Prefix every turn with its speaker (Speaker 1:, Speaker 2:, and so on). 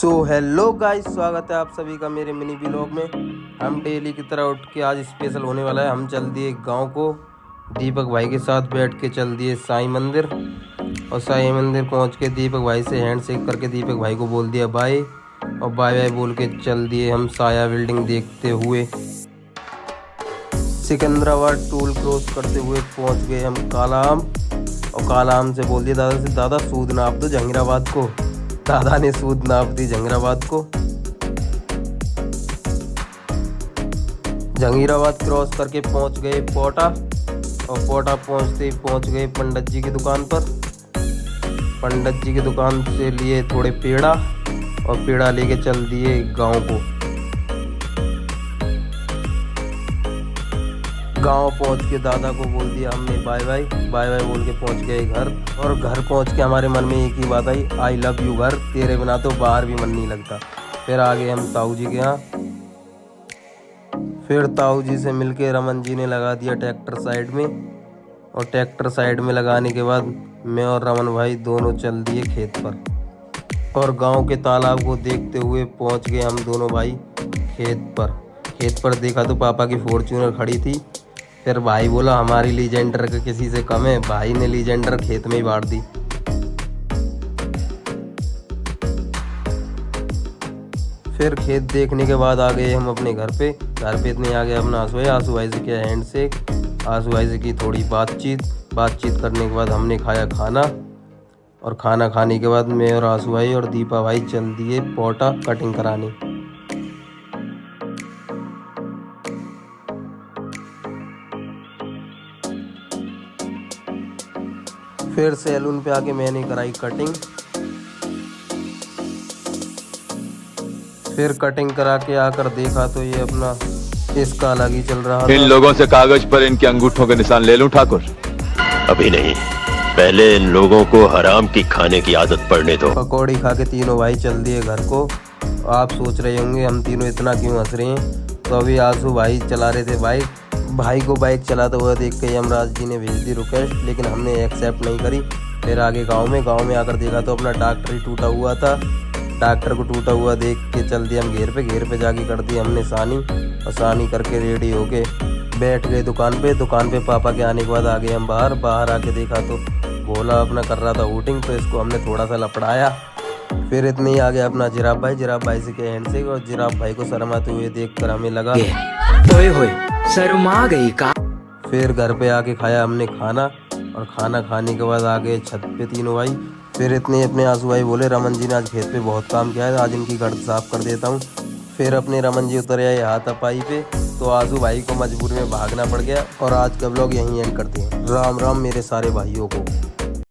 Speaker 1: So hello guys, स्वागत है आप सभी का मेरे मिनी व्लॉग में। हम डेली की तरह उठ के आज स्पेशल होने वाला है। हम चल दिए गांव को, दीपक भाई के साथ बैठ के चल दिए साईं मंदिर। और साईं मंदिर पहुंच के दीपक भाई से हैंड शेक करके दीपक भाई को बोल दिया बाय, और बाय बाय बोल के चल दिए हम साया बिल्डिंग देखते हुए। सिकंदराबाद टोल क्रॉस करते हुए पहुँच गए हम कालाम, और कालाम से बोल दिया दादा से, दादा सूद नाप दो जहांगीराबाद को। दादा ने सूद नाप दी जहांगीराबाद को। जहांगीराबाद क्रॉस करके पहुंच गए पोटा, और पोटा पहुंचते ही पहुंच गए पंडित जी की दुकान पर। पंडित जी की दुकान से लिए थोड़े पेड़ा, और पेड़ा लेके चल दिए गांव को। गांव पहुंच के दादा को बोल दिया हमने बाय बाय, बाय बाय बोल के पहुंच गए घर। और घर पहुंच के हमारे मन में एक ही बात आई, आई लव यू घर, तेरे बिना तो बाहर भी मन नहीं लगता। फिर आ गए हम ताऊ जी के यहाँ। फिर ताऊ जी से मिलके रमन जी ने लगा दिया ट्रैक्टर साइड में, और ट्रैक्टर साइड में लगाने के बाद मैं और रमन भाई दोनों चल दिए खेत पर। और गांव के तालाब को देखते हुए पहुंच गए हम दोनों भाई खेत पर। खेत पर देखा तो पापा की फॉर्च्यूनर खड़ी थी। फिर भाई बोला हमारी लीजेंडर का किसी से कम है, भाई ने लीजेंडर खेत में ही बांट दी। फिर खेत देखने के बाद आ गए हम अपने घर पे। घर पे इतने आ गए अपना आंसू भाई से किया हैंड शेक, आंसू भाई से की थोड़ी बातचीत करने के बाद हमने खाया खाना। और खाना खाने के बाद मैं और आंसू भाई और दीपा भाई चल दिए पोटा कटिंग कराने। फिर सैलून पे आके मैंने कराई कटिंग। फिर कटिंग करा के आकर देखा तो ये अपना इसका अलग ही चल रहा था।
Speaker 2: इन लोगों से कागज पर इनके अंगूठों के निशान ले लूं ठाकुर?
Speaker 3: अभी नहीं, पहले इन लोगों को हराम की खाने की आदत पड़ने दो।
Speaker 1: पकौड़ी खा के तीनों भाई चल दिए घर को। आप सोच रहे होंगे हम तीनों इतना क्यों हंस रहे हैं। तो अभी आंसू भाई चला रहे थे बाइक। भाई को बाइक चलाते हुए देख के यमराज जी ने भेज दी रिक्वेस्ट, लेकिन हमने एक्सेप्ट नहीं करी। फिर आगे गांव में आकर देखा तो अपना ट्रैक्टर ही टूटा हुआ था। ट्रैक्टर को टूटा हुआ देख के चल दिया हम घेर पे जाके कर दी हमने सानी, और सानी करके रेडी होके बैठ गए दुकान पे। पापा के आने के बाद आ गए हम बाहर आके देखा तो भोला अपना कर रहा था वोटिंग, तो इसको हमने थोड़ा सा लपड़ाया। फिर इतने ही आ गया अपना जिराफ भाई से के हैंड से, और जिराफ भाई को शर्माते हुए देखकर हमें लगा
Speaker 4: ओए शर्मा गई का।
Speaker 1: फिर घर पे आके खाया हमने खाना, और खाना खाने के बाद आ गए छत पे तीनों भाई। फिर इतने अपने आंसू भाई बोले रमन जी ने आज खेत पे बहुत काम किया है, आज इनकी गर्द साफ कर देता हूँ। फिर अपने रमन जी उतर आए हाथापाई पे, तो आंसू भाई को मजबूरी में भागना पड़ गया। और आज का व्लॉग यहीं एंड करते हैं। राम राम मेरे सारे भाइयों को।